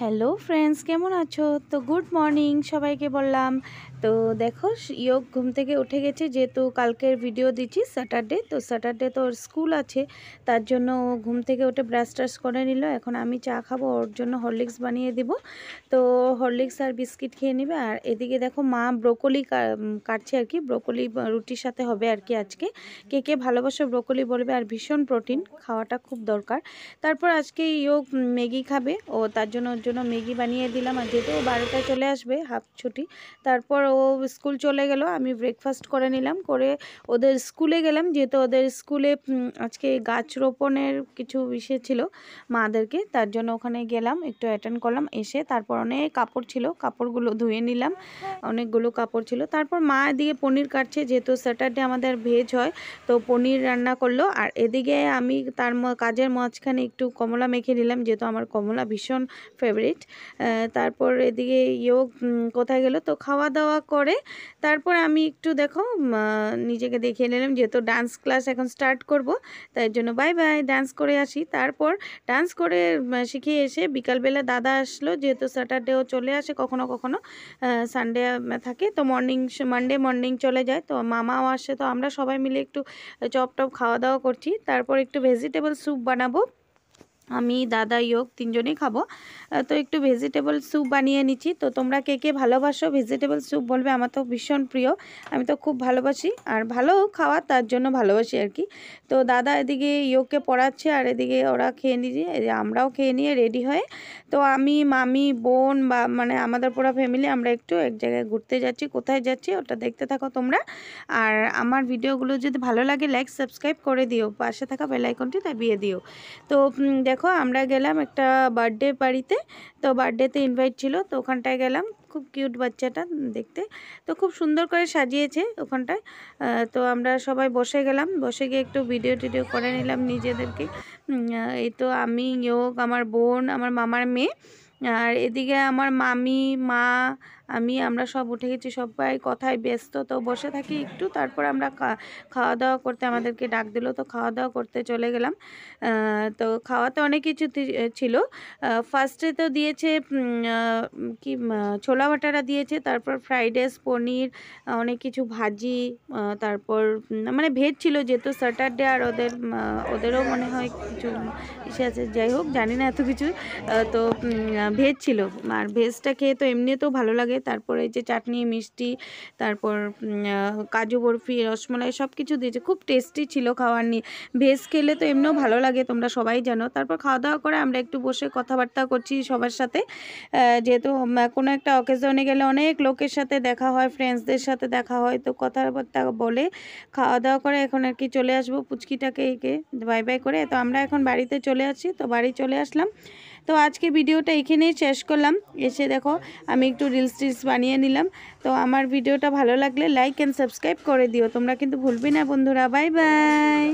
Hello friends, কেমন আছো? তো গুড মর্নিং সবাইকে বললাম। তো দেখো, ইয়োগ ঘুম থেকে উঠে গেছে, যেহেতু কালকের ভিডিও দিচ্ছি স্যাটারডে, তো স্যাটারডে তো ওর স্কুল আছে, তার জন্য ও ঘুম থেকে উঠে ব্রাশ ট্রাশ করে নিল। এখন আমি চা খাবো, ওর জন্য হরলিক্স বানিয়ে দিব। তো হরলিক্স আর বিস্কিট খেয়ে নেবে। আর এদিকে দেখো মা ব্রোকলি কাটছে আর কি, ব্রোকলি রুটির সাথে হবে আর কি আজকে। কে কে ভালোবাসো ব্রোকলি বলবে, আর ভীষণ প্রোটিন, খাওয়াটা খুব দরকার। তারপর আজকে ইয়োগ ম্যাগি খাবে, ও তার জন্য ওর জন্য ম্যাগি বানিয়ে দিলাম। আর যেহেতু 12টায় চলে আসবে, হাফ ছুটি, তারপর ও স্কুল চলে গেল। আমি ব্রেকফাস্ট করে নিলাম, করে ওদের স্কুলে গেলাম, যেহেতু ওদের স্কুলে আজকে গাছ রোপণের কিছু বিষয় ছিল মাদেরকে, তার জন্য ওখানে গেলাম, একটু অ্যাটেন্ড করলাম। এসে তারপর অনেক কাপড় ছিল, কাপড়গুলো ধুয়ে নিলাম, অনেকগুলো কাপড় ছিল। তারপর মা এদিকে পনির কাটছে, যেহেতু স্যাটারডে আমাদের ভেজ হয়, তো পনির রান্না করলো। আর এদিকে আমি তার কাজের মাঝখানে একটু কমলা মেখে নিলাম, যেহেতু আমার কমলা ভীষণ ফেভারিট। তারপর এদিকে ইয়োগ কোথায় গেল, তো খাওয়া দাওয়া করে তারপর আমি একটু দেখো নিজেকে দেখিয়ে নিলাম, যেহেতু ডান্স ক্লাস এখন স্টার্ট করব, তাই জন্য বাই বাই, ডান্স করে আসি। তারপর ডান্স করে শিখিয়ে এসে বিকালবেলা দাদা আসলো, যেহেতু স্যাটারডেও চলে আসে, কখনো কখনো সানডে থাকে, তো মানডে মর্নিং চলে যায়, তো মামাও আসে, তো আমরা সবাই মিলে একটু চপ টপ খাওয়া দাওয়া করছি। তারপর একটু ভেজিটেবল স্যুপ বানাবো, আমি দাদা ইয়োগ তিনজনেই খাবো। তো একটু ভেজিটেবল স্যুপ বানিয়ে নিচ্ছি। তো তোমরা কে কে ভালোবাসো ভেজিটেবল স্যুপ বলবে, আমার তো ভীষণ প্রিয়, আমি তো খুব ভালোবাসি, আর ভালো খাওয়া তার জন্য ভালোবাসি আর কি। তো দাদা এদিকে ইয়োগকে পড়াচ্ছে, আর এদিকে ওরা খেয়ে নিয়ে, আমরাও খেয়ে নিয়ে রেডি হয়ে, তো আমি মামি বোন বা মানে আমাদের পুরো ফ্যামিলি আমরা একটু এক জায়গায় ঘুরতে যাচ্ছি। কোথায় যাচ্ছি ওটা দেখতে থাকো তোমরা। আর আমার ভিডিওগুলো যদি ভালো লাগে লাইক সাবস্ক্রাইব করে দিও, পাশে থাকা বেল আইকনটি দাবিয়ে দিও। তো দেখো আমরা গেলাম একটা বার্থডে বাড়িতে, তো বার্থডেতে ইনভাইট ছিল, তো ওখানটায় গেলাম। খুব কিউট বাচ্চাটা দেখতে, তো খুব সুন্দর করে সাজিয়েছে ওখানটায়। তো আমরা সবাই বসে গেলাম, বসে গিয়ে একটু ভিডিও টিডিও করে নিলাম নিজেদেরকে। এই তো আমি, ইয়োগ, আমার বোন, আমার মামার মেয়ে, আর এদিকে আমার মামি, মা, আমরা সব উঠে গেছি, সবাই কথায় ব্যস্ত, তো বসে থাকি একটু। তারপর আমরা খাওয়া দাওয়া করতে আমাদেরকে ডাক দিল, তো খাওয়া দাওয়া করতে চলে গেলাম। তো খাওয়াতে অনেক কিছু ছিল। ফার্স্টে তো দিয়েছে কি ছোলা ভাটারা দিয়েছে, তারপর ফ্রাইড রাইস, পনির, অনেক কিছু ভাজি, তারপর মানে ভেজ ছিল, যেহেতু স্যাটারডে, আর ওদেরও মনে হয় কিছু ইসে আছে, যাই হোক জানি না এত কিছু। তো ভেজ ছিল, আর ভেজটা খেয়ে তো এমনিতেও ভালো লাগে। তারপরে এই যে চাটনি, মিষ্টি, তারপর কাজু বরফি, রসমলাই, সব কিছু দিয়েছে, খুব টেস্টি ছিল খাওয়ার নিয়ে। ভেজ খেলে তো এমনিও ভালো লাগে, তোমরা সবাই জানো। তারপর খাওয়া দাওয়া করে আমরা একটু বসে কথাবার্তা করছি সবার সাথে, যেহেতু কোনো একটা অকেশনে গেলে অনেক লোকের সাথে দেখা হয়, ফ্রেন্ডসদের সাথে দেখা হয়, তো কথাবার্তা বলে খাওয়া দাওয়া করে এখন আর কি চলে আসবো, পুচকিটাকে একে বাই বাই করে। তো আমরা এখন বাড়িতে চলে আসছি, তো বাড়ি চলে আসলাম। তো আজকে ভিডিওটা এখানেই শেষ করলাম। এসে দেখো আমি একটু রিলস টিলস বানিয়ে নিলাম। তো আমার ভিডিওটা ভালো লাগলে লাইক অ্যান্ড সাবস্ক্রাইব করে দিও তোমরা, কিন্তু ভুলবে না বন্ধুরা। Bye bye.